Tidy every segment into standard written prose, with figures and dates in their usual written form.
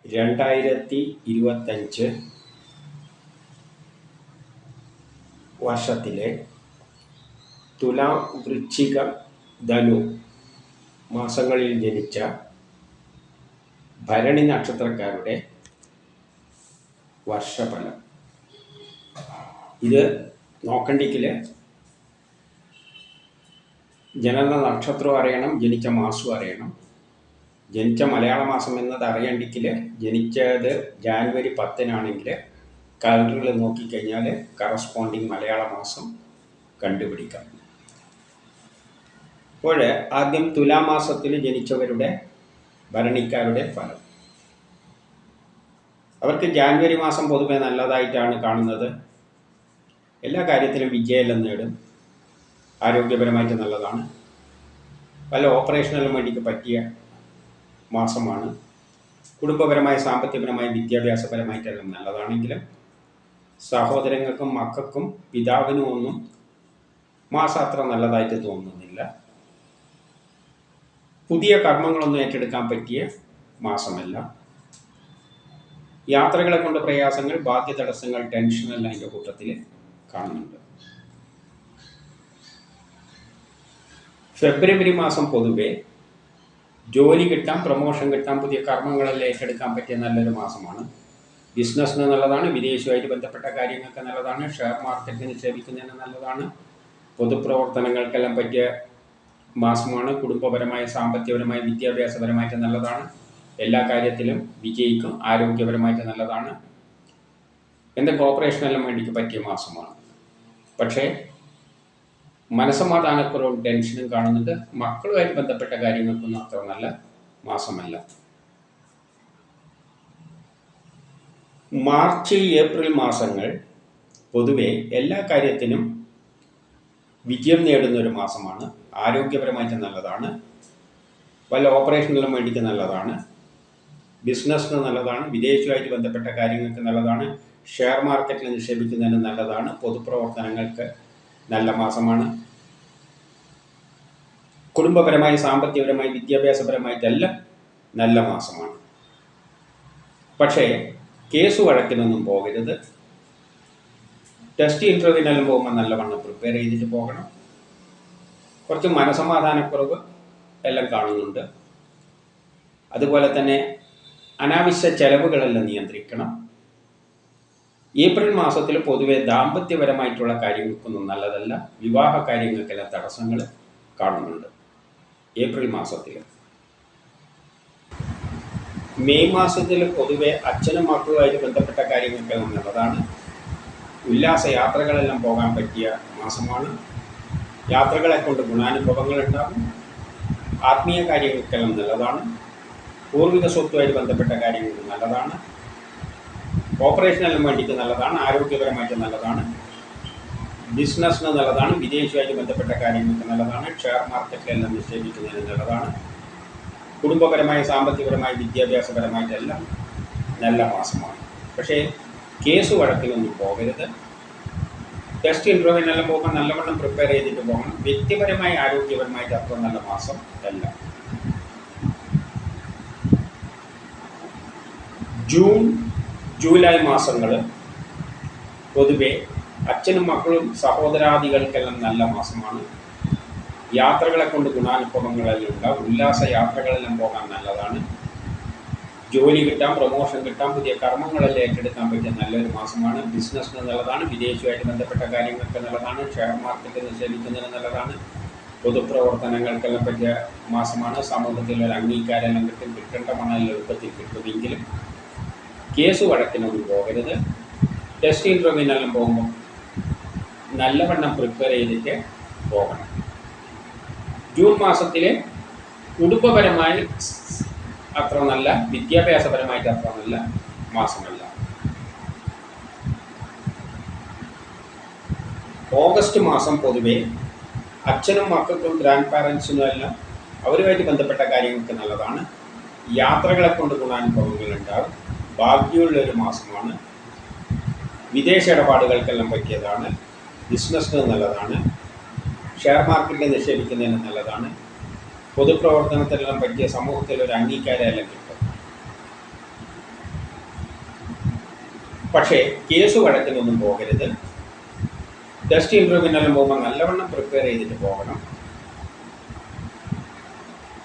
2025 വർഷത്തിലെ തുലാം, വൃശ്ചിക, ധനു മാസങ്ങളിൽ ജനിച്ച ഭരണി നക്ഷത്രക്കാരുടെ വർഷഫലം. ഇത് നോക്കണ്ടെങ്കിൽ ജനന നക്ഷത്രം അറിയണം, ജനിച്ച മാസം അറിയണം. ജനിച്ച മലയാള മാസം എന്നത് അറിയണ്ടെങ്കിൽ ജനിച്ചത് ജാനുവരി 10 കലണ്ടറിൽ നോക്കിക്കഴിഞ്ഞാൽ കറസ്പോണ്ടിങ് മലയാള മാസം കണ്ടുപിടിക്കാം. അപ്പോൾ ആദ്യം തുലാമാസത്തിൽ ജനിച്ചവരുടെ ഭരണിക്കാരുടെ ഫലം. അവർക്ക് ജാനുവരി മാസം പൊതുവെ നല്ലതായിട്ടാണ് കാണുന്നത്. എല്ലാ കാര്യത്തിലും വിജയമെല്ലാം നേടും. ആരോഗ്യപരമായിട്ട് നല്ലതാണ്. പല ഓപ്പറേഷനെല്ലാം വേണ്ടിക്ക് പറ്റിയ മാസമാണ്. കുടുംബപരമായ, സാമ്പത്തികപരമായ, വിദ്യാഭ്യാസപരമായിട്ടെല്ലാം നല്ലതാണെങ്കിലും സഹോദരങ്ങൾക്കും മക്കൾക്കും പിതാവിനും ഒന്നും മാസം അത്ര നല്ലതായിട്ട് തോന്നുന്നില്ല. പുതിയ കർമ്മങ്ങളൊന്നും ഏറ്റെടുക്കാൻ പറ്റിയ മാസമല്ല. യാത്രകളെ കൊണ്ട് പ്രയാസങ്ങൾ, ബാധ്യ തടസ്സങ്ങൾ, ടെൻഷനെല്ലാം അതിൻ്റെ കൂട്ടത്തിൽ കാണുന്നുണ്ട്. ഫെബ്രുവരി മാസം പൊതുവെ ജോലി കിട്ടാൻ, പ്രൊമോഷൻ കിട്ടാൻ, പുതിയ കർമ്മങ്ങളെല്ലാം ഏറ്റെടുക്കാൻ പറ്റിയ നല്ലൊരു മാസമാണ്. ബിസിനസ്സിന് നല്ലതാണ്. വിദേശവുമായിട്ട് ബന്ധപ്പെട്ട കാര്യങ്ങൾക്ക് നല്ലതാണ്. ഷെയർ മാർക്കറ്റിൽ നിക്ഷേപിക്കുന്നതിന് നല്ലതാണ്. പൊതുപ്രവർത്തനങ്ങൾക്കെല്ലാം പറ്റിയ മാസമാണ്. കുടുംബപരമായ, സാമ്പത്തികപരമായ, വിദ്യാഭ്യാസപരമായിട്ട് നല്ലതാണ്. എല്ലാ കാര്യത്തിലും വിജയിക്കും. ആരോഗ്യപരമായിട്ട് നല്ലതാണ്. എന്തൊക്കെ ഓപ്പറേഷനെല്ലാം വേണ്ടിക്ക് പറ്റിയ മാസമാണ്. പക്ഷേ മനസ്സമാധാനക്കുറവും ടെൻഷനും കാണുന്നുണ്ട്. മക്കളുമായിട്ട് ബന്ധപ്പെട്ട കാര്യങ്ങൾക്കൊന്നും അത്ര നല്ല മാസമല്ല. മാർച്ച്, ഏപ്രിൽ മാസങ്ങൾ പൊതുവെ എല്ലാ കാര്യത്തിനും വിജയം നേടുന്ന ഒരു മാസമാണ്. ആരോഗ്യപരമായിട്ട് നല്ലതാണ്. വല്ല ഓപ്പറേഷനെല്ലാം വേണ്ടിക്ക് നല്ലതാണ്. ബിസിനസ്സിന് നല്ലതാണ്. വിദേശവുമായിട്ട് ബന്ധപ്പെട്ട കാര്യങ്ങൾക്ക് നല്ലതാണ്. ഷെയർ മാർക്കറ്റിൽ നിക്ഷേപിക്കുന്നതിന് നല്ലതാണ്. പൊതുപ്രവർത്തനങ്ങൾക്ക് നല്ല മാസമാണ്. കുടുംബപരമായി, സാമ്പത്തികപരമായി, വിദ്യാഭ്യാസപരമായിട്ടെല്ലാം നല്ല മാസമാണ്. പക്ഷേ കേസ് വഴക്കിനൊന്നും പോകരുത്. ടെസ്റ്റ് ഇൻ്റർവ്യൂവിനെല്ലാം പോകുമ്പോൾ നല്ലവണ്ണം പ്രിപ്പയർ ചെയ്തിട്ട് പോകണം. കുറച്ച് മനസമാധാനക്കുറവ് എല്ലാം കാണുന്നുണ്ട്. അതുപോലെ തന്നെ അനാവശ്യ ചെലവുകളെല്ലാം നിയന്ത്രിക്കണം. ഏപ്രിൽ മാസത്തിൽ പൊതുവെ ദാമ്പത്യപരമായിട്ടുള്ള കാര്യങ്ങൾക്കൊന്നും നല്ലതല്ല. വിവാഹ കാര്യങ്ങൾക്കെല്ലാം തടസ്സങ്ങൾ കാണുന്നുണ്ട് ഏപ്രിൽ മാസത്തിൽ. മെയ് മാസത്തിൽ പൊതുവെ അച്ഛനും മക്കളുമായിട്ട് ബന്ധപ്പെട്ട കാര്യങ്ങൾക്കെല്ലാം നല്ലതാണ്. ഉല്ലാസ യാത്രകളെല്ലാം പോകാൻ പറ്റിയ മാസമാണ്. യാത്രകളെ കൊണ്ട് ഗുണാനുഭവങ്ങൾ ഉണ്ടാകും. ആത്മീയ കാര്യങ്ങൾക്കെല്ലാം നല്ലതാണ്. പൂർവിക സ്വത്തുമായിട്ട് ബന്ധപ്പെട്ട കാര്യങ്ങൾക്ക് നല്ലതാണ്. ഓപ്പറേഷനെല്ലാം വേണ്ടിയിട്ട് നല്ലതാണ്. ആരോഗ്യപരമായിട്ട് നല്ലതാണ്. ബിസിനസ്സിന് നല്ലതാണ്. വിദേശവുമായിട്ട് ബന്ധപ്പെട്ട കാര്യങ്ങൾക്ക് നല്ലതാണ്. ഷെയർ മാർക്കറ്റിലെല്ലാം നിക്ഷേപിക്കുന്നതിന് നല്ലതാണ്. കുടുംബപരമായ, സാമ്പത്തികപരമായ, വിദ്യാഭ്യാസപരമായിട്ടെല്ലാം നല്ല മാസമാണ്. പക്ഷേ കേസ് വഴക്കിലൊന്നും പോകരുത്. ടെസ്റ്റ് ഇൻ്റർവ്യൂവിനെല്ലാം പോകുമ്പോൾ നല്ലവണ്ണം പ്രിപ്പയർ ചെയ്തിട്ട് പോകണം. വ്യക്തിപരമായി, ആരോഗ്യപരമായിട്ട് അത്ര നല്ല മാസം അല്ല. ജൂൺ, ജൂലൈ മാസങ്ങൾ പൊതുവെ അച്ഛനും മക്കളും സഹോദരാദികൾക്കെല്ലാം നല്ല മാസമാണ്. യാത്രകളെ കൊണ്ട് ഗുണാനുഭവങ്ങളെല്ലാം ഉണ്ടാകും. ഉല്ലാസ യാത്രകളെല്ലാം പോകാൻ നല്ലതാണ്. ജോലി കിട്ടാൻ, പ്രൊമോഷൻ കിട്ടാൻ, പുതിയ കർമ്മങ്ങളെല്ലാം ഏറ്റെടുക്കാൻ പറ്റിയ നല്ലൊരു മാസമാണ്. ബിസിനസ്സിന് നല്ലതാണ്. വിദേശവുമായിട്ട് ബന്ധപ്പെട്ട കാര്യങ്ങൾക്ക് നല്ലതാണ്. ഷെയർ മാർക്കറ്റിൽ നിക്ഷേപിക്കുന്നതിന് നല്ലതാണ്. പൊതുപ്രവർത്തനങ്ങൾക്കെല്ലാം പറ്റിയ മാസമാണ്. സമൂഹത്തിൽ ഒരു അംഗീകാരമെല്ലാം കിട്ടും. കിട്ടേണ്ട പണം എളുപ്പത്തിൽ കിട്ടുമെങ്കിലും കേസ് വഴക്കിനൊന്നും പോകരുത്. ടെസ്റ്റ് ഇൻ്റർവ്യൂവിനെല്ലാം പോകുമ്പോൾ നല്ലവണ്ണം പ്രിപ്പയർ ചെയ്തിട്ട് പോകണം. ജൂൺ മാസത്തിൽ കുടുംബപരമായി അത്ര നല്ല, വിദ്യാഭ്യാസപരമായിട്ട് അത്ര നല്ല മാസമല്ല. ഓഗസ്റ്റ് മാസം പൊതുവെ അച്ഛനും മക്കൾക്കും, ഗ്രാൻഡ് പാരൻസിനും എല്ലാം അവരുമായിട്ട് ബന്ധപ്പെട്ട കാര്യങ്ങൾക്ക് നല്ലതാണ്. യാത്രകളെ കൊണ്ട് ഗുണാനുഭവങ്ങൾ ഉണ്ടാകും. ഭാഗ്യമുള്ളൊരു മാസമാണ്. വിദേശ ഇടപാടുകൾക്കെല്ലാം പറ്റിയതാണ്. ബിസിനസ്സിന് നല്ലതാണ്. ഷെയർ മാർക്കറ്റിൽ നിക്ഷേപിക്കുന്നതിന് നല്ലതാണ്. പൊതുപ്രവർത്തനത്തിനെല്ലാം പറ്റിയ സമൂഹത്തിൽ ഒരു അംഗീകാരമെല്ലാം കിട്ടും. പക്ഷേ കേസ് വഴക്കിനൊന്നും പോകരുത്. ടെസ്റ്റ് ഇൻ്റർവ്യൂവിനെല്ലാം പോകുമ്പോൾ നല്ലവണ്ണം പ്രിപ്പയർ ചെയ്തിട്ട് പോകണം.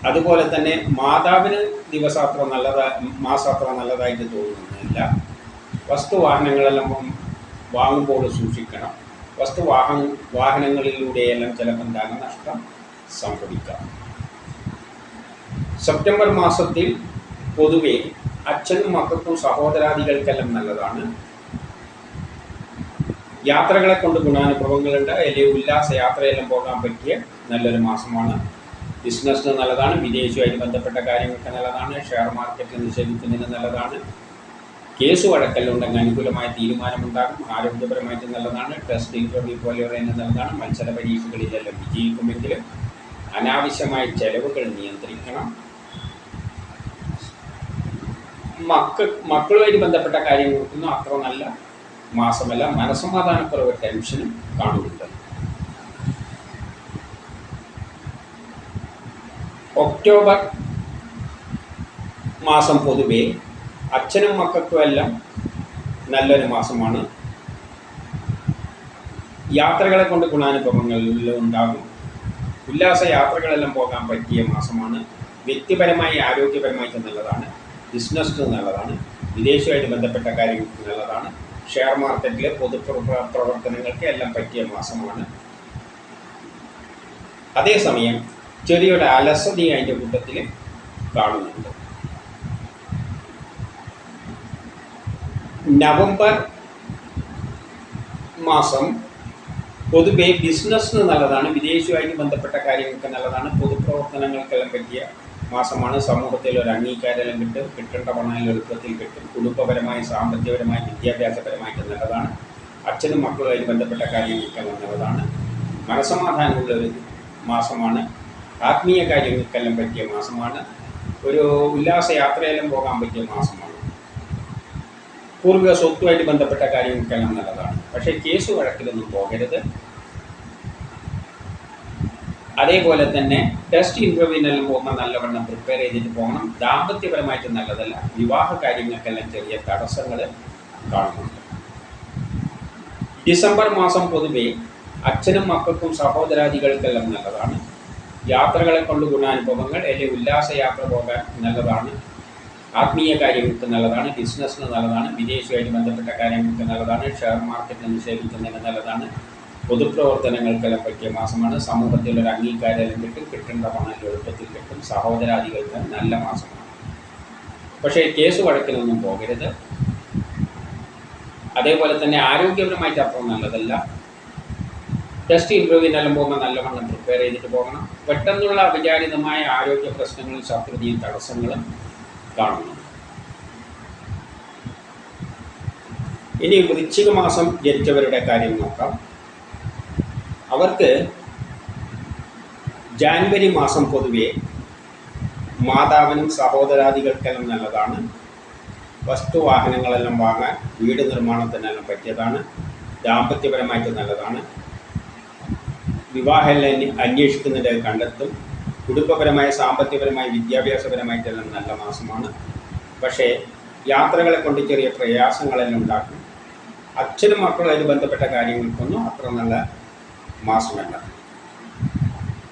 അതുപോലെ തന്നെ മാതാവിന് മാസം അത്ര നല്ലതായിട്ട് തോന്നുന്നില്ല. വാഹനങ്ങളെല്ലാം വാങ്ങുമ്പോൾ സൂക്ഷിക്കണം. വാഹനങ്ങളിലൂടെയെല്ലാം ചിലപ്പോൾ ധനനഷ്ടം സംഭവിക്കാം. സെപ്റ്റംബർ മാസത്തിൽ പൊതുവെ അച്ഛനും മക്കൾക്കും സഹോദരാദികൾക്കെല്ലാം നല്ലതാണ്. യാത്രകളെ കൊണ്ട് ഗുണാനുഭവങ്ങളുണ്ട്. അല്ലെങ്കിൽ ഉല്ലാസ യാത്രയെല്ലാം പോകാൻ പറ്റിയ നല്ലൊരു മാസമാണ്. ബിസിനസ്സിന് നല്ലതാണ്. വിദേശവുമായിട്ട് ബന്ധപ്പെട്ട കാര്യങ്ങൾക്ക് നല്ലതാണ്. ഷെയർ മാർക്കറ്റിൽ നിക്ഷേപിക്കുന്നതിന് നല്ലതാണ്. കേസ് വഴക്കലുണ്ടെങ്കിൽ അനുകൂലമായ തീരുമാനമുണ്ടാകും. ആരോഗ്യപരമായിട്ട് നല്ലതാണ്. ടെസ്റ്റ് ഇൻ്റർവ്യൂ പോലെയുള്ള നല്ലതാണ്. മത്സര പരീക്ഷകളിലെല്ലാം വിജയിക്കുമെങ്കിലും അനാവശ്യമായ ചെലവുകൾ നിയന്ത്രിക്കണം. മക്കളുമായിട്ട് ബന്ധപ്പെട്ട കാര്യങ്ങൾക്കൊന്നും അത്ര നല്ല മാസമല്ല. മനസ്സമാധാനക്കുറവ്, ടെൻഷനും കാണുന്നുണ്ട്. ഒക്ടോബർ മാസം പൊതുവെ അച്ഛനും മക്കൾക്കും എല്ലാം നല്ലൊരു മാസമാണ്. യാത്രകളെ കൊണ്ട് ഗുണാനുഭവങ്ങളുണ്ടാകും. ഉല്ലാസ യാത്രകളെല്ലാം പോകാൻ പറ്റിയ മാസമാണ്. വ്യക്തിപരമായി ആരോഗ്യപരമായിട്ട് നല്ലതാണ്. ബിസിനസ്സിന് നല്ലതാണ്. വിദേശവുമായിട്ട് ബന്ധപ്പെട്ട കാര്യങ്ങൾക്ക് നല്ലതാണ്. ഷെയർ മാർക്കറ്റിലെ പൊതുപ്രവർത്തനങ്ങൾക്ക് എല്ലാം പറ്റിയ മാസമാണ്. അതേസമയം ചെറിയൊരു അലസത അതിൻ്റെ കൂട്ടത്തിൽ കാണുന്നുണ്ട്. നവംബർ മാസം പൊതുവെ ബിസിനസ്സിന് നല്ലതാണ്. വിദേശവുമായിട്ട് ബന്ധപ്പെട്ട കാര്യങ്ങൾക്ക് നല്ലതാണ്. പൊതുപ്രവർത്തനങ്ങൾക്കെല്ലാം പറ്റിയ മാസമാണ്. സമൂഹത്തിൽ ഒരു അംഗീകാരമെല്ലാം കിട്ടും. കിട്ടേണ്ട പണം എളുപ്പത്തിൽ കിട്ടും. കുടുംബപരമായി, സാമ്പത്തികപരമായി, വിദ്യാഭ്യാസപരമായിട്ട് നല്ലതാണ്. അച്ഛനും മക്കളുമായിട്ട് ബന്ധപ്പെട്ട കാര്യങ്ങൾക്കെല്ലാം നല്ലതാണ്. മനസ്സമാധാനമുള്ളൊരു മാസമാണ്. ആത്മീയ കാര്യങ്ങൾക്കെല്ലാം പറ്റിയ മാസമാണ്. ഒരു ഉല്ലാസ യാത്രയെല്ലാം പോകാൻ പറ്റിയ മാസമാണ്. പൂർവിക സ്വത്തുമായിട്ട് ബന്ധപ്പെട്ട കാര്യങ്ങൾക്കെല്ലാം നല്ലതാണ്. പക്ഷേ കേസ് വഴക്കിലൊന്നും പോകരുത്. അതേപോലെ തന്നെ ടെസ്റ്റ് ഇൻ്റർവ്യൂവിനെല്ലാം പോകുമ്പോൾ നല്ലവണ്ണം പ്രിപ്പയർ ചെയ്തിട്ട് പോകണം. ദാമ്പത്യപരമായിട്ട് നല്ലതല്ല. വിവാഹ കാര്യങ്ങൾക്കെല്ലാം ചെറിയ തടസ്സങ്ങൾ കാണുന്നുണ്ട്. ഡിസംബർ മാസം പൊതുവെ അച്ഛനും മക്കൾക്കും സഹോദരാദികൾക്കെല്ലാം നല്ലതാണ്. യാത്രകളെ കൊണ്ട് ഗുണാനുഭവങ്ങൾ, അല്ലെങ്കിൽ ഉല്ലാസ യാത്ര പോകാൻ നല്ലതാണ്. ആത്മീയ കാര്യങ്ങൾക്ക് നല്ലതാണ്. ബിസിനസ്സിന് നല്ലതാണ്. വിദേശവുമായിട്ട് ബന്ധപ്പെട്ട കാര്യങ്ങൾക്ക് നല്ലതാണ്. ഷെയർ മാർക്കറ്റിൽ നിക്ഷേപിക്കുന്നതിന് നല്ലതാണ്. പൊതുപ്രവർത്തനങ്ങൾക്കെല്ലാം പറ്റിയ മാസമാണ്. സമൂഹത്തിൽ ഒരു അംഗീകാരം കിട്ടും. കിട്ടേണ്ട പണം എളുപ്പത്തിൽ കിട്ടും. സഹോദരാദികൾക്ക് നല്ല മാസമാണ്. പക്ഷേ കേസ് വഴക്കിനൊന്നും പോകരുത്. അതേപോലെ തന്നെ ആരോഗ്യപരമായിട്ട് അത്ര നല്ലതല്ല. ടെസ്റ്റ് ഇൻ്റർവ്യൂവിനെല്ലാം പോകുമ്പോൾ നല്ലവണ്ണം പ്രിപ്പയർ ചെയ്തിട്ട് പോകണം. പെട്ടെന്നുള്ള അവിചാരിതമായ ആരോഗ്യ പ്രശ്നങ്ങളും ശത്രുതയും തടസ്സങ്ങളും കാണുന്നു. ഇനി വൃശ്ചിക മാസം ജനിച്ചവരുടെ കാര്യം നോക്കാം. അവർക്ക് ജാനുവരി മാസം പൊതുവെ മാതാവിനും സഹോദരാദികൾക്കെല്ലാം നല്ലതാണ്. വാഹനങ്ങളെല്ലാം വാങ്ങാൻ, വീട് നിർമ്മാണത്തിനെല്ലാം പറ്റിയതാണ്. ദാമ്പത്യപരമായിട്ട് നല്ലതാണ്. വിവാഹമെല്ലാം അന്വേഷിക്കുന്നതിൻ്റെ കണ്ടെത്തും. കുടുംബപരമായ, സാമ്പത്തികപരമായ, വിദ്യാഭ്യാസപരമായിട്ടെല്ലാം നല്ല മാസമാണ്. പക്ഷേ യാത്രകളെ കൊണ്ട് ചെറിയ പ്രയാസങ്ങളെല്ലാം ഉണ്ടാക്കും. അച്ഛനും മക്കളുമായിട്ട് ബന്ധപ്പെട്ട കാര്യങ്ങൾക്കൊന്നും അത്ര നല്ല മാസമല്ല.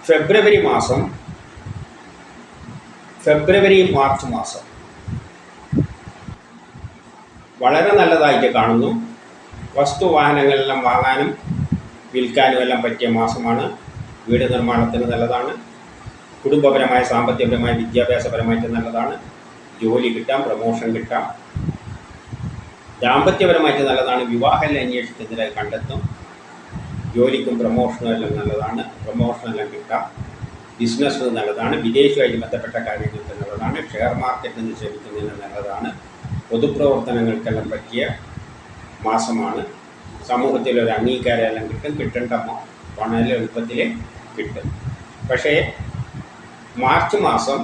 ഫെബ്രുവരി മാർച്ച് മാസം വളരെ നല്ലതായിട്ട് കാണുന്നു. വാഹനങ്ങളെല്ലാം വാങ്ങാനും വിൽക്കാനും എല്ലാം പറ്റിയ മാസമാണ്. വീട് നിർമ്മാണത്തിന് നല്ലതാണ്. കുടുംബപരമായ, സാമ്പത്തികപരമായ, വിദ്യാഭ്യാസപരമായിട്ട് നല്ലതാണ്. ജോലി കിട്ടാം, പ്രമോഷൻ കിട്ടാം. ദാമ്പത്യപരമായിട്ട് നല്ലതാണ്. വിവാഹം അന്വേഷിക്കുന്നതിനായി കണ്ടെത്തും. ജോലിക്കും പ്രമോഷനും എല്ലാം നല്ലതാണ്. പ്രമോഷനെല്ലാം കിട്ടാം. ബിസിനസ്സിന് നല്ലതാണ്. വിദേശവുമായിട്ട് ബന്ധപ്പെട്ട കാര്യങ്ങൾക്ക് നല്ലതാണ്. ഷെയർ മാർക്കറ്റിൽ നിക്ഷേപിക്കുന്നതിന് നല്ലതാണ്. പൊതുപ്രവർത്തനങ്ങൾക്കെല്ലാം പറ്റിയ മാസമാണ്. സമൂഹത്തിൽ ഒരു അംഗീകാരം എല്ലാം കിട്ടും. കിട്ടേണ്ട പണം എളുപ്പത്തിൽ കിട്ടും. പക്ഷേ മാർച്ച് മാസം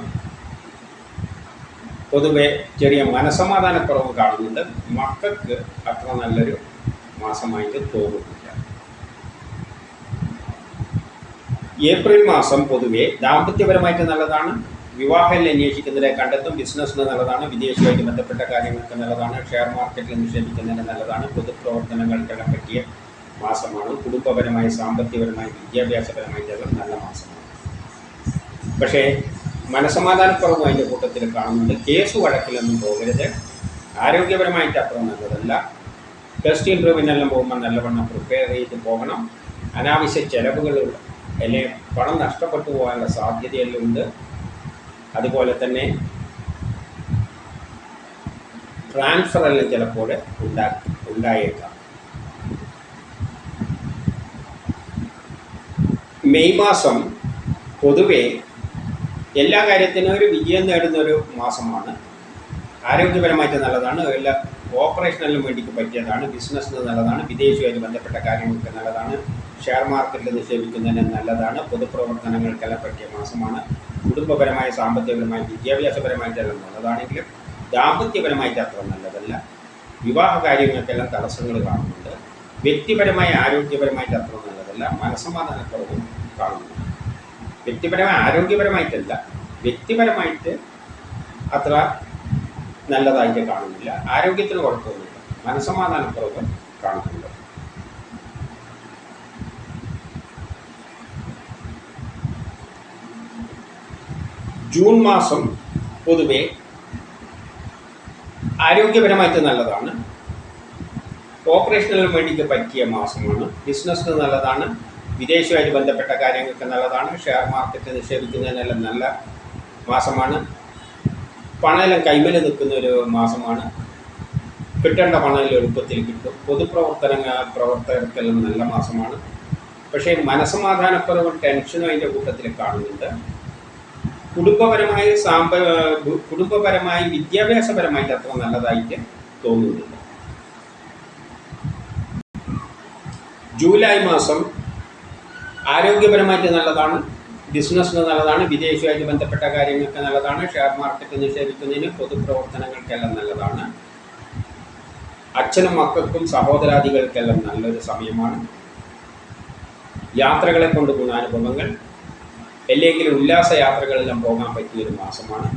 പൊതുവെ ചെറിയ മനസ്സമാധാനക്കുറവ് കാണുന്നുണ്ട്. മക്കൾക്ക് അത്ര നല്ലൊരു മാസമായിട്ട് തോന്നുന്നില്ല. ഏപ്രിൽ മാസം പൊതുവെ ദാമ്പത്യപരമായിട്ട് നല്ലതാണ്. വിവാഹം അന്വേഷിക്കുന്നതിനെ കണ്ടെത്തും. ബിസിനസ്സിന് നല്ലതാണ്. വിദേശവുമായിട്ട് ബന്ധപ്പെട്ട കാര്യങ്ങൾക്ക് നല്ലതാണ്. ഷെയർ മാർക്കറ്റിൽ നിക്ഷേപിക്കുന്നതിന് നല്ലതാണ്. പൊതുപ്രവർത്തനങ്ങൾക്കെല്ലാം പറ്റിയ മാസമാണ്. കുടുംബപരമായി, സാമ്പത്തികപരമായി, വിദ്യാഭ്യാസപരമായിട്ടുള്ള നല്ല മാസമാണ്. പക്ഷേ മനസമാധാനക്കുറവ് അതിൻ്റെ കൂട്ടത്തിൽ കാണുന്നുണ്ട്. കേസ് വഴക്കിലൊന്നും പോകരുത്. ആരോഗ്യപരമായിട്ട് അത്ര നല്ലതല്ല. ടെസ്റ്റ് ഇൻ്റർവ്യൂവിനെല്ലാം പോകുമ്പോൾ നല്ലവണ്ണം പ്രിപ്പയർ ചെയ്ത് പോകണം. അനാവശ്യ ചിലവുകൾ അല്ലെങ്കിൽ പണം നഷ്ടപ്പെട്ടു പോകാനുള്ള സാധ്യതയെല്ലാം ഉണ്ട്. അതുപോലെ തന്നെ ട്രാൻസ്ഫറെല്ലാം ചിലപ്പോൾ ഉണ്ടായേക്കാം. മെയ് മാസം പൊതുവെ എല്ലാ കാര്യത്തിനും ഒരു വിജയം നേടുന്ന ഒരു മാസമാണ്. ആരോഗ്യപരമായിട്ട് നല്ലതാണ്. എല്ലാ ഓപ്പറേഷനെല്ലാം വേണ്ടിക്ക് പറ്റിയതാണ്. ബിസിനസ്സിന് നല്ലതാണ്. വിദേശവുമായിട്ട് ബന്ധപ്പെട്ട കാര്യങ്ങൾക്ക് നല്ലതാണ്. ഷെയർ മാർക്കറ്റിൽ നിക്ഷേപിക്കുന്നതിന് നല്ലതാണ്. പൊതുപ്രവർത്തനങ്ങൾക്കെല്ലാം പറ്റിയ മാസമാണ്. കുടുംബപരമായ, സാമ്പത്തികപരമായ, വിദ്യാഭ്യാസപരമായിട്ടെല്ലാം നല്ലതാണെങ്കിലും ദാമ്പത്യപരമായിട്ട് അത്ര നല്ലതല്ല. വിവാഹ കാര്യങ്ങൾക്കെല്ലാം തടസ്സങ്ങൾ കാണുന്നുണ്ട്. വ്യക്തിപരമായ, ആരോഗ്യപരമായിട്ട് അത്ര നല്ലതല്ല. മനസ്സമാധാനക്കുറവും കാണുന്നുണ്ട്. വ്യക്തിപരമായ, ആരോഗ്യപരമായിട്ടല്ല, വ്യക്തിപരമായിട്ട് അത്ര നല്ലതായിട്ട് കാണുന്നില്ല. ആരോഗ്യത്തിന് കുഴപ്പമൊന്നുമില്ല. മനസ്സമാധാനക്കുറവ് കാണുന്നുണ്ട്. ജൂൺ മാസം പൊതുവെ ആരോഗ്യപരമായിട്ട് നല്ലതാണ്. ഓപ്പറേഷനിലും വേണ്ടിക്ക് പറ്റിയ മാസമാണ്. ബിസിനസ്സിന് നല്ലതാണ്. വിദേശവുമായിട്ട് ബന്ധപ്പെട്ട കാര്യങ്ങൾക്ക് നല്ലതാണ്. ഷെയർ മാർക്കറ്റ് നിക്ഷേപിക്കുന്നതിനെല്ലാം നല്ല മാസമാണ്. പണമെല്ലാം കൈമേൽ നിൽക്കുന്ന ഒരു മാസമാണ്. കിട്ടേണ്ട പണം എളുപ്പത്തിൽ കിട്ടും. പ്രവർത്തകർക്കെല്ലാം നല്ല മാസമാണ്. പക്ഷേ മനസ്സമാധാനക്കുറവും ടെൻഷനും അതിൻ്റെ കൂട്ടത്തിൽ കാണുന്നുണ്ട്. കുടുംബപരമായി, വിദ്യാഭ്യാസപരമായിട്ട് അത്ര നല്ലതായിട്ട് തോന്നുന്നില്ല. ജൂലൈ മാസം ആരോഗ്യപരമായിട്ട് നല്ലതാണ്. ബിസിനസ്സിന് നല്ലതാണ്. വിദേശവുമായിട്ട് ബന്ധപ്പെട്ട കാര്യങ്ങൾക്ക് നല്ലതാണ്. ഷെയർ മാർക്കറ്റ് നിക്ഷേപിക്കുന്നതിന്, പൊതുപ്രവർത്തനങ്ങൾക്കെല്ലാം നല്ലതാണ്. അച്ഛനും മക്കൾക്കും സഹോദരാദികൾക്കെല്ലാം നല്ലൊരു സമയമാണ്. യാത്രകളെ കൊണ്ട് ഗുണാനുഭവങ്ങൾ, അല്ലെങ്കിൽ ഉല്ലാസ യാത്രകളെല്ലാം പോകാൻ പറ്റിയൊരു മാസമാണ്.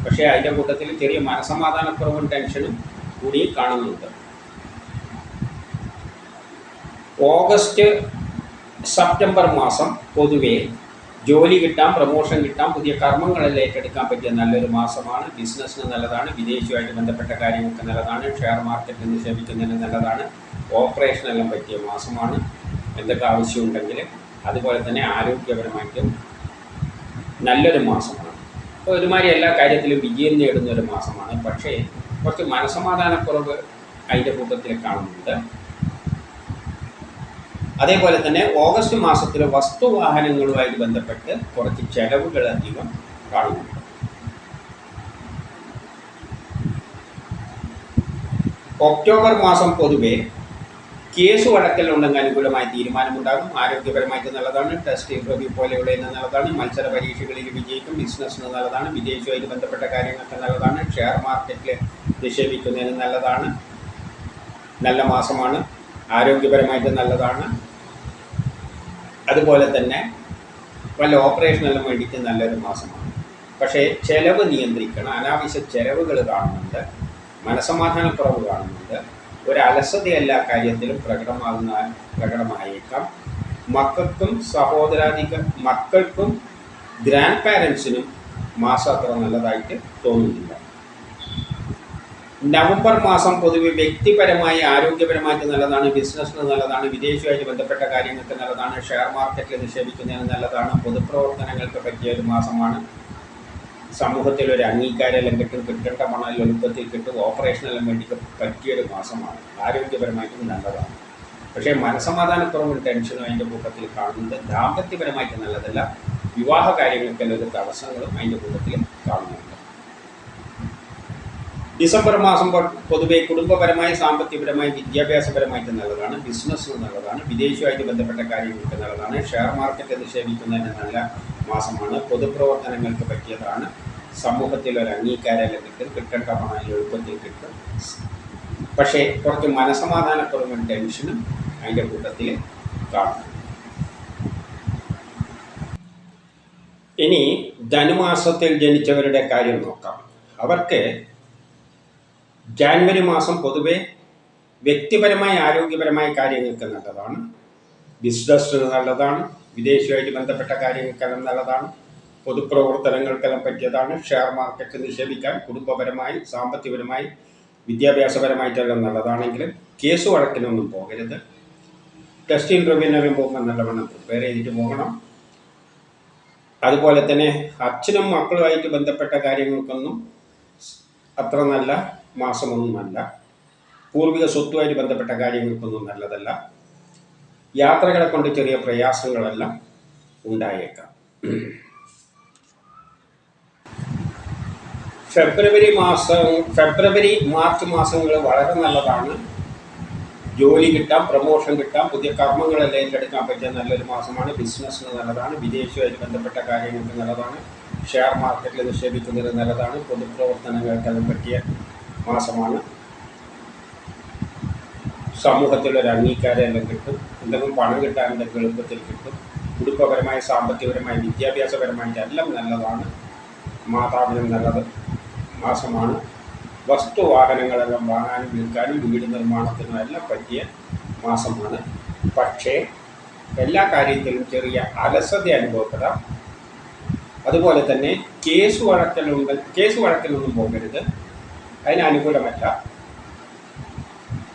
പക്ഷേ അതിൻ്റെ കൂട്ടത്തിൽ ചെറിയ മനസ്സമാധാനക്കുറവും ടെൻഷനും കൂടി കാണുന്നുണ്ട്. ഓഗസ്റ്റ്, സെപ്റ്റംബർ മാസം പൊതുവെ ജോലി കിട്ടാം, പ്രമോഷൻ കിട്ടാം, പുതിയ കർമ്മങ്ങളെല്ലാം ഏറ്റെടുക്കാൻ പറ്റിയ നല്ലൊരു മാസമാണ്. ബിസിനസ്സിന് നല്ലതാണ്. വിദേശവുമായിട്ട് ബന്ധപ്പെട്ട കാര്യങ്ങൾക്ക് നല്ലതാണ്. ഷെയർ മാർക്കറ്റിൽ നിക്ഷേപിക്കുന്നതിന് നല്ലതാണ്. ഓപ്പറേഷനെല്ലാം പറ്റിയ മാസമാണ്. എന്തൊക്കെ ആവശ്യമുണ്ടെങ്കിൽ. അതുപോലെ തന്നെ ആരോഗ്യപരമായിട്ടും നല്ലൊരു മാസമാണ്. അപ്പോൾ ഒരുമാതിരി എല്ലാ കാര്യത്തിലും വിജയം നേടുന്ന ഒരു മാസമാണ്. പക്ഷേ കുറച്ച് മനസ്സമാധാനക്കുറവ് അതിൻ്റെ കൂട്ടത്തിൽ കാണുന്നുണ്ട്. അതേപോലെ തന്നെ ഓഗസ്റ്റ് മാസത്തിൽ വസ്തുവാഹനങ്ങളുമായിട്ട് ബന്ധപ്പെട്ട് കുറച്ച് ചെലവുകൾ അധികം കാണുന്നുണ്ട്. ഒക്ടോബർ മാസം പൊതുവെ കേസ് വഴക്കലുണ്ടെങ്കിൽ അനുകൂലമായ തീരുമാനമുണ്ടാകും. ആരോഗ്യപരമായിട്ട് നല്ലതാണ്. ടെസ്റ്റ് ഇൻ്റർവ്യൂ പോലെയുള്ള നല്ലതാണ്. മത്സര പരീക്ഷകളിൽ വിജയിക്കും. ബിസിനസ്സിന് നല്ലതാണ്. വിദേശവുമായിട്ട് ബന്ധപ്പെട്ട കാര്യങ്ങൾക്ക് നല്ലതാണ്. ഷെയർ മാർക്കറ്റിൽ നിക്ഷേപിക്കുന്നതിന് നല്ലതാണ്. നല്ല മാസമാണ്. ആരോഗ്യപരമായിട്ട് നല്ലതാണ്. അതുപോലെ തന്നെ വല്ല ഓപ്പറേഷനെല്ലാം വേണ്ടിയിട്ട് നല്ലൊരു മാസമാണ്. പക്ഷേ ചിലവ് നിയന്ത്രിക്കണം. അനാവശ്യ ചിലവുകൾ കാണുന്നുണ്ട്. മനസ്സമാധാനക്കുറവ് കാണുന്നുണ്ട്. ഒരു അലസത എല്ലാ കാര്യത്തിലും പ്രകടമായേക്കാം. മക്കൾക്കും ഗ്രാൻഡ് പാരൻസിനും മാസം അത്ര നല്ലതായിട്ട് തോന്നുന്നില്ല. നവംബർ മാസം പൊതുവെ വ്യക്തിപരമായി, ആരോഗ്യപരമായിട്ട് നല്ലതാണ്. ബിസിനസ്സിന് നല്ലതാണ്. വിദേശവുമായിട്ട് ബന്ധപ്പെട്ട കാര്യങ്ങൾക്ക് നല്ലതാണ്. ഷെയർ മാർക്കറ്റിൽ നിക്ഷേപിക്കുന്നതിന് നല്ലതാണ്. പൊതുപ്രവർത്തനങ്ങൾക്ക് പറ്റിയ ഒരു മാസമാണ്. സമൂഹത്തിൽ ഒരു അംഗീകാരമെല്ലാം കിട്ടും. കിട്ടേണ്ട പണം എളുപ്പത്തിൽ കിട്ടും. ഓപ്പറേഷനെല്ലാം വേണ്ടി പറ്റിയൊരു മാസമാണ്. ആരോഗ്യപരമായിട്ടും നല്ലതാണ്. പക്ഷേ മനസ്സമാധാനക്കുറവും ടെൻഷനും അതിൻ്റെ കൂട്ടത്തിൽ കാണുന്നുണ്ട്. ദാമ്പത്യപരമായിട്ട് നല്ലതല്ല. വിവാഹ കാര്യങ്ങൾക്കെല്ലാം ഒരു തടസ്സങ്ങളും അതിൻ്റെ കൂട്ടത്തിൽ കാണുന്നുണ്ട്. ഡിസംബർ മാസം പൊതുവെ കുടുംബപരമായി, സാമ്പത്തികപരമായി, വിദ്യാഭ്യാസപരമായിട്ട് നല്ലതാണ്. ബിസിനസ്സിന് നല്ലതാണ്. വിദേശവുമായിട്ട് ബന്ധപ്പെട്ട കാര്യങ്ങൾക്ക് നല്ലതാണ്. ഷെയർ മാർക്കറ്റ് നിക്ഷേപിക്കുന്നതിന് നല്ല മാസമാണ്. പൊതുപ്രവർത്തനങ്ങൾക്ക് പറ്റിയതാണ്. സമൂഹത്തിൽ ഒരു അംഗീകാരമെല്ലാം കിട്ടും. കിട്ടേണ്ട പണം എളുപ്പത്തിൽ കിട്ടും. പക്ഷേ കുറച്ച് മനസ്സമാധാനക്കുറവും ടെൻഷനും അതിൻ്റെ കൂട്ടത്തിൽ കാണും. ഇനി ധനുമാസത്തിൽ ജനിച്ചവരുടെ കാര്യം നോക്കാം. അവർക്ക് ജാനുവരി മാസം പൊതുവെ വ്യക്തിപരമായ ആരോഗ്യപരമായ കാര്യങ്ങൾക്ക് നല്ലതാണ്, ബിസിനസ്സിന് നല്ലതാണ്, വിദേശവുമായിട്ട് ബന്ധപ്പെട്ട കാര്യങ്ങൾക്കെല്ലാം നല്ലതാണ്, പൊതുപ്രവർത്തനങ്ങൾക്കെല്ലാം പറ്റിയതാണ്, ഷെയർ മാർക്കറ്റ് നിക്ഷേപിക്കാൻ കുടുംബപരമായി സാമ്പത്തികപരമായി വിദ്യാഭ്യാസപരമായിട്ടെല്ലാം നല്ലതാണെങ്കിലും കേസ് വഴക്കിനൊന്നും പോകരുത്. ടെസ്റ്റ് ഇൻ്റർവ്യൂവിനെല്ലാം പോകുമ്പോൾ നല്ലവണ്ണം പ്രിപ്പയർ ചെയ്തിട്ട് പോകണം. അതുപോലെ തന്നെ അച്ഛനും മക്കളുമായിട്ട് ബന്ധപ്പെട്ട കാര്യങ്ങൾക്കൊന്നും അത്ര നല്ല മാസമൊന്നുമല്ല. പൂർവിക സ്വത്തുമായിട്ട് ബന്ധപ്പെട്ട കാര്യങ്ങൾക്കൊന്നും നല്ലതല്ല. യാത്രകളെ കൊണ്ട് ചെറിയ പ്രയാസങ്ങളെല്ലാം ഉണ്ടായേക്കാം. ഫെബ്രുവരി മാർച്ച് മാസങ്ങൾ വളരെ നല്ലതാണ്. ജോലി കിട്ടാം, പ്രമോഷൻ കിട്ടാം, പുതിയ കർമ്മങ്ങളെല്ലാം ഏറ്റെടുക്കാൻ പറ്റിയ നല്ലൊരു മാസമാണ്. ബിസിനസ്സിന് നല്ലതാണ്, വിദേശവുമായിട്ട് ബന്ധപ്പെട്ട കാര്യങ്ങൾക്ക് നല്ലതാണ്, ഷെയർ മാർക്കറ്റിൽ നിക്ഷേപിക്കുന്നതിന് നല്ലതാണ്, പൊതുപ്രവർത്തനങ്ങൾക്കെല്ലാം പറ്റിയ മാസമാണ്. സമൂഹത്തിലൊരു അംഗീകാരമെല്ലാം കിട്ടും, എന്തെങ്കിലും പണം കിട്ടാൻ എളുപ്പത്തിൽ കിട്ടും. കുടുംബപരമായി സാമ്പത്തികപരമായി വിദ്യാഭ്യാസപരമായിട്ട് എല്ലാം നല്ലതാണ്. മാതാവിനും നല്ലത് മാസമാണ്. വസ്തുവാഹനങ്ങളെല്ലാം വാങ്ങാനും വിൽക്കാനും വീട് നിർമ്മാണത്തിനും എല്ലാം പറ്റിയ മാസമാണ്. പക്ഷേ എല്ലാ കാര്യത്തിലും ചെറിയ അലസത അനുഭവപ്പെടാം. അതുപോലെ തന്നെ കേസ് വഴക്കിലൊന്നും പോകരുത്, അതിന് അനുകൂലമല്ല.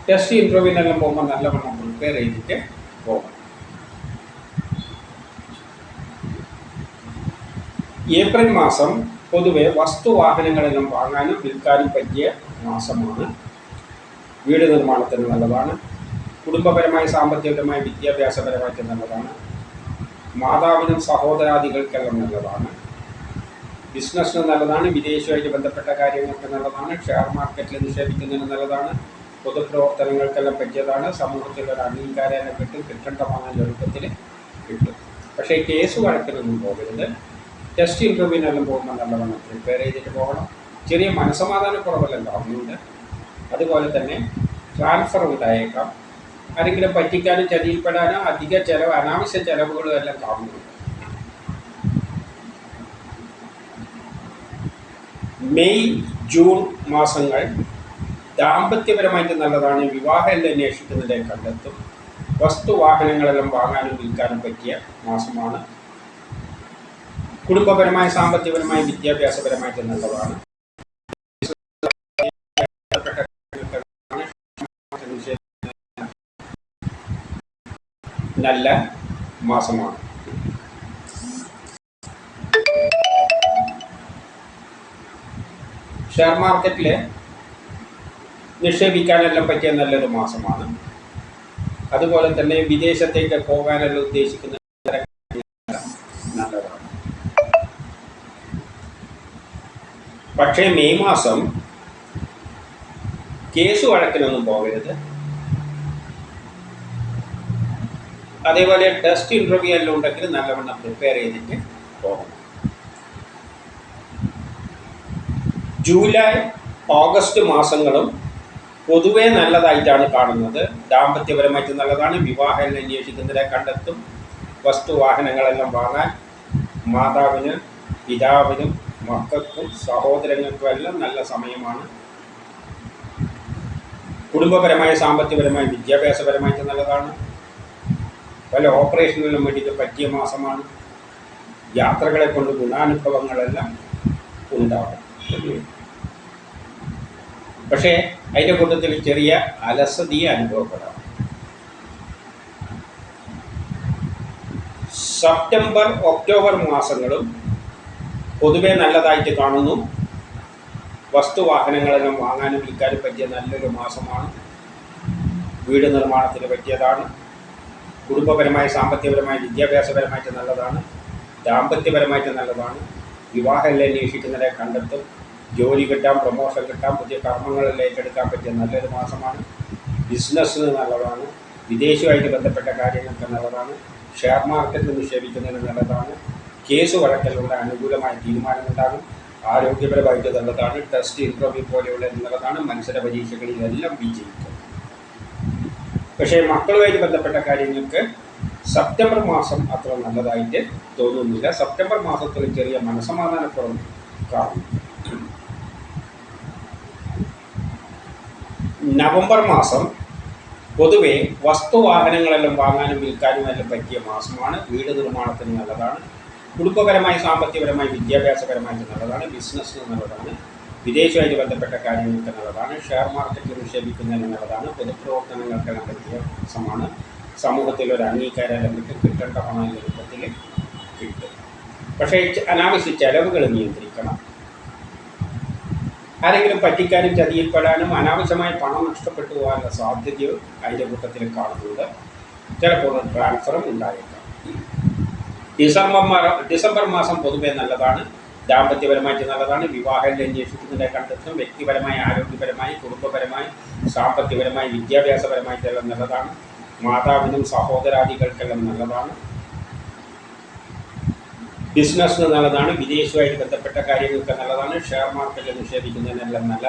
ടെസ്റ്റ് ഇൻ്റർവ്യൂവിനെല്ലാം പോകുമ്പോൾ നല്ലവണ്ണം പ്രിപ്പയർ ചെയ്തിട്ട് പോകണം. ഏപ്രിൽ മാസം പൊതുവെ വസ്തുവാഹനങ്ങളെല്ലാം വാങ്ങാനും വിൽക്കാനും പറ്റിയ മാസമാണ്. വീട് നിർമ്മാണത്തിന് നല്ലതാണ്, കുടുംബപരമായി സാമ്പത്തികപരമായി വിദ്യാഭ്യാസപരമായിട്ട് നല്ലതാണ്, മാതാവിനും സഹോദരാദികൾക്കെല്ലാം നല്ലതാണ്, ബിസിനസ്സിന് നല്ലതാണ്, വിദേശവുമായിട്ട് ബന്ധപ്പെട്ട കാര്യങ്ങൾക്ക് നല്ലതാണ്, ഷെയർ മാർക്കറ്റിൽ നിക്ഷേപിക്കുന്നതിന് നല്ലതാണ്, പൊതുപ്രവർത്തനങ്ങൾക്കെല്ലാം പറ്റിയതാണ്. സമൂഹത്തിലൊരു അംഗീകാരം കിട്ടേണ്ട പണം എളുപ്പത്തിൽ കിട്ടും. പക്ഷേ കേസ് വഴക്കിനൊന്നും പോകരുത്. ടെസ്റ്റ് ഇൻ്റർവ്യൂവിനെല്ലാം പോകുമ്പോൾ നല്ലവണ്ണം പ്രിപ്പയർ ചെയ്തിട്ട് പോകണം. ചെറിയ മനസ്സമാധാനക്കുറവെല്ലാം കാണുന്നുണ്ട്. അതുപോലെ തന്നെ ട്രാൻസ്ഫർ ഉണ്ടായേക്കാം. ആരെങ്കിലും പറ്റിക്കാനും ചതിയിൽപ്പെടാനോ അനാവശ്യ ചെലവുകളും എല്ലാം കാണുന്നുണ്ട്. മെയ് ജൂൺ മാസങ്ങൾ ദാമ്പത്യപരമായിട്ട് നല്ലതാണ്. വിവാഹം അന്വേഷിക്കുന്നതിനെ കണ്ടെത്തും. വസ്തുവാഹനങ്ങളെല്ലാം വാങ്ങാനും വിൽക്കാനും പറ്റിയ മാസമാണ്. കുടുംബപരമായി സാമ്പത്തികപരമായി വിദ്യാഭ്യാസപരമായിട്ട് നല്ലതാണ്. നല്ല മാസമാണ്. ഷെയർ മാർക്കറ്റിൽ നിക്ഷേപിക്കാനെല്ലാം പറ്റിയ നല്ലൊരു മാസമാണ്. അതുപോലെ തന്നെ വിദേശത്തേക്ക് പോകാനെല്ലാം ഉദ്ദേശിക്കുന്ന നല്ലതാണ്. പക്ഷേ മെയ് മാസം കേസ് വഴക്കിനൊന്നും പോകരുത്. അതേപോലെ ടെസ്റ്റ് ഇൻ്റർവ്യൂ എല്ലാം ഉണ്ടെങ്കിൽ നല്ലവണ്ണം പ്രിപ്പയർ ചെയ്തിട്ട് പോകണം. ജൂലൈ ഓഗസ്റ്റ് മാസങ്ങളും പൊതുവെ നല്ലതായിട്ടാണ് കാണുന്നത്. ദാമ്പത്യപരമായിട്ട് നല്ലതാണ്. വിവാഹം അന്വേഷിക്കുന്നതിനെ കണ്ടെത്തും. വസ്തുവാഹനങ്ങളെല്ലാം വാങ്ങാൻ മാതാവിന്, പിതാവിനും, മക്കൾക്കും സഹോദരങ്ങൾക്കും എല്ലാം നല്ല സമയമാണ്. കുടുംബപരമായി സാമ്പത്തികപരമായി വിദ്യാഭ്യാസപരമായിട്ട് നല്ലതാണ്. പല ഓപ്പറേഷനുകളിലും വേണ്ടിയിട്ട് പറ്റിയ മാസമാണ്. യാത്രകളെ കൊണ്ട് ഗുണാനുഭവങ്ങളെല്ലാം ഉണ്ടാകും. പക്ഷേ അതിൻ്റെ കൂട്ടത്തിൽ ചെറിയ അലസതയെ അനുഭവപ്പെടാം. സെപ്റ്റംബർ ഒക്ടോബർ മാസങ്ങളും പൊതുവെ നല്ലതായിട്ട് കാണുന്നു. വസ്തുവാഹനങ്ങളെല്ലാം വാങ്ങാനും വിൽക്കാനും പറ്റിയ നല്ലൊരു മാസമാണ്. വീട് നിർമ്മാണത്തിന് പറ്റിയതാണ്. കുടുംബപരമായി സാമ്പത്തികപരമായി വിദ്യാഭ്യാസപരമായിട്ട് നല്ലതാണ്. ദാമ്പത്യപരമായിട്ട് നല്ലതാണ്. വിവാഹം അന്വേഷിക്കുന്നതിനെ കണ്ടെത്തും. ജോലി കിട്ടാം, പ്രമോഷൻ കിട്ടാം, പുതിയ കർമ്മങ്ങളെല്ലാം ഏറ്റെടുക്കാൻ പറ്റിയ നല്ലൊരു മാസമാണ്. ബിസിനസ്സിന് നല്ലതാണ്. വിദേശവുമായിട്ട് ബന്ധപ്പെട്ട കാര്യങ്ങൾക്ക് നല്ലതാണ്. ഷെയർ മാർക്കറ്റിൽ നിക്ഷേപിക്കുന്നതിന് നല്ലതാണ്. കേസ് വഴക്കലുള്ള അനുകൂലമായ തീരുമാനമുണ്ടാകും. ആരോഗ്യപരമായിട്ട് നല്ലതാണ്. ടെസ്റ്റ് ഇൻ്റർവ്യൂ പോലെയുള്ള നല്ലതാണ്. മത്സര പരീക്ഷകളിലെല്ലാം വിജയിക്കും. പക്ഷേ മക്കളുമായിട്ട് ബന്ധപ്പെട്ട കാര്യങ്ങൾക്ക് സെപ്റ്റംബർ മാസം അത്ര നല്ലതായിട്ട് തോന്നുന്നില്ല. സെപ്റ്റംബർ മാസത്തിൽ ചെറിയ മനസമാധാനക്കുറവ് കാണുന്നു. നവംബർ മാസം പൊതുവെ വസ്തുവാഹനങ്ങളെല്ലാം വാങ്ങാനും വിൽക്കാനും എല്ലാം പറ്റിയ മാസമാണ്. വീട് നിർമ്മാണത്തിന് നല്ലതാണ്. കുടുംബപരമായി, സാമ്പത്തികപരമായി, വിദ്യാഭ്യാസപരമായിട്ട് നല്ലതാണ്. ബിസിനസ്സിന് നല്ലതാണ്. വിദേശവുമായിട്ട് ബന്ധപ്പെട്ട കാര്യങ്ങൾക്ക് നല്ലതാണ്. ഷെയർ മാർക്കറ്റിൽ നിക്ഷേപിക്കുന്നതിന് നല്ലതാണ്. പൊതുപ്രവർത്തനങ്ങൾക്കെല്ലാം പറ്റിയ മാസമാണ്. സമൂഹത്തിൽ ഒരു അംഗീകാരം കിട്ടേണ്ട പണം എളുപ്പത്തിൽ കിട്ടും. പക്ഷേ അനാവശ്യ ചെലവുകൾ നിയന്ത്രിക്കണം. ആരെങ്കിലും പറ്റിക്കാനും ചതിയിൽപ്പെടാനും അനാവശ്യമായി പണം നഷ്ടപ്പെട്ടു പോകാനുള്ള സാധ്യതയും അതിൻ്റെ കൂട്ടത്തിൽ കാണുന്നുണ്ട്. ചിലപ്പോൾ ട്രാൻസ്ഫറും ഉണ്ടായേക്കാം. ഡിസംബർ മാസം പൊതുവെ നല്ലതാണ്. ദാമ്പത്യപരമായിട്ട് നല്ലതാണ്. വിവാഹം അന്വേഷിക്കുന്നതിനെ കണ്ടെത്തും. വ്യക്തിപരമായി, ആരോഗ്യപരമായി, കുടുംബപരമായി, സാമ്പത്തികപരമായി, വിദ്യാഭ്യാസപരമായിട്ടെല്ലാം നല്ലതാണ്. മാതാവിനും സഹോദരാദികൾക്കെല്ലാം നല്ലതാണ്. ബിസിനസ്സിന് നല്ലതാണ്. വിദേശവുമായിട്ട് ബന്ധപ്പെട്ട കാര്യങ്ങൾക്ക് നല്ലതാണ്. ഷെയർ മാർക്കറ്റിൽ നിക്ഷേപിക്കുന്നതിനെല്ലാം നല്ല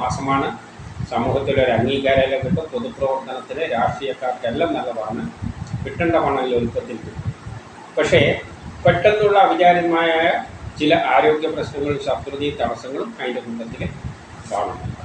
മാസമാണ്. സമൂഹത്തിലൊരു അംഗീകാരമെല്ലാം കിട്ടും. പൊതുപ്രവർത്തനത്തിന്, രാഷ്ട്രീയക്കാർക്കെല്ലാം നല്ലതാണ്. കിട്ടേണ്ട പണം എളുപ്പത്തിൽ കിട്ടും. പക്ഷേ പെട്ടെന്നുള്ള അവിചാരിതമായ ചില ആരോഗ്യ പ്രശ്നങ്ങളും ശത്രുതയും തടസ്സങ്ങളും അതിൻ്റെ കൂട്ടത്തിൽ കാണുന്നുണ്ട്.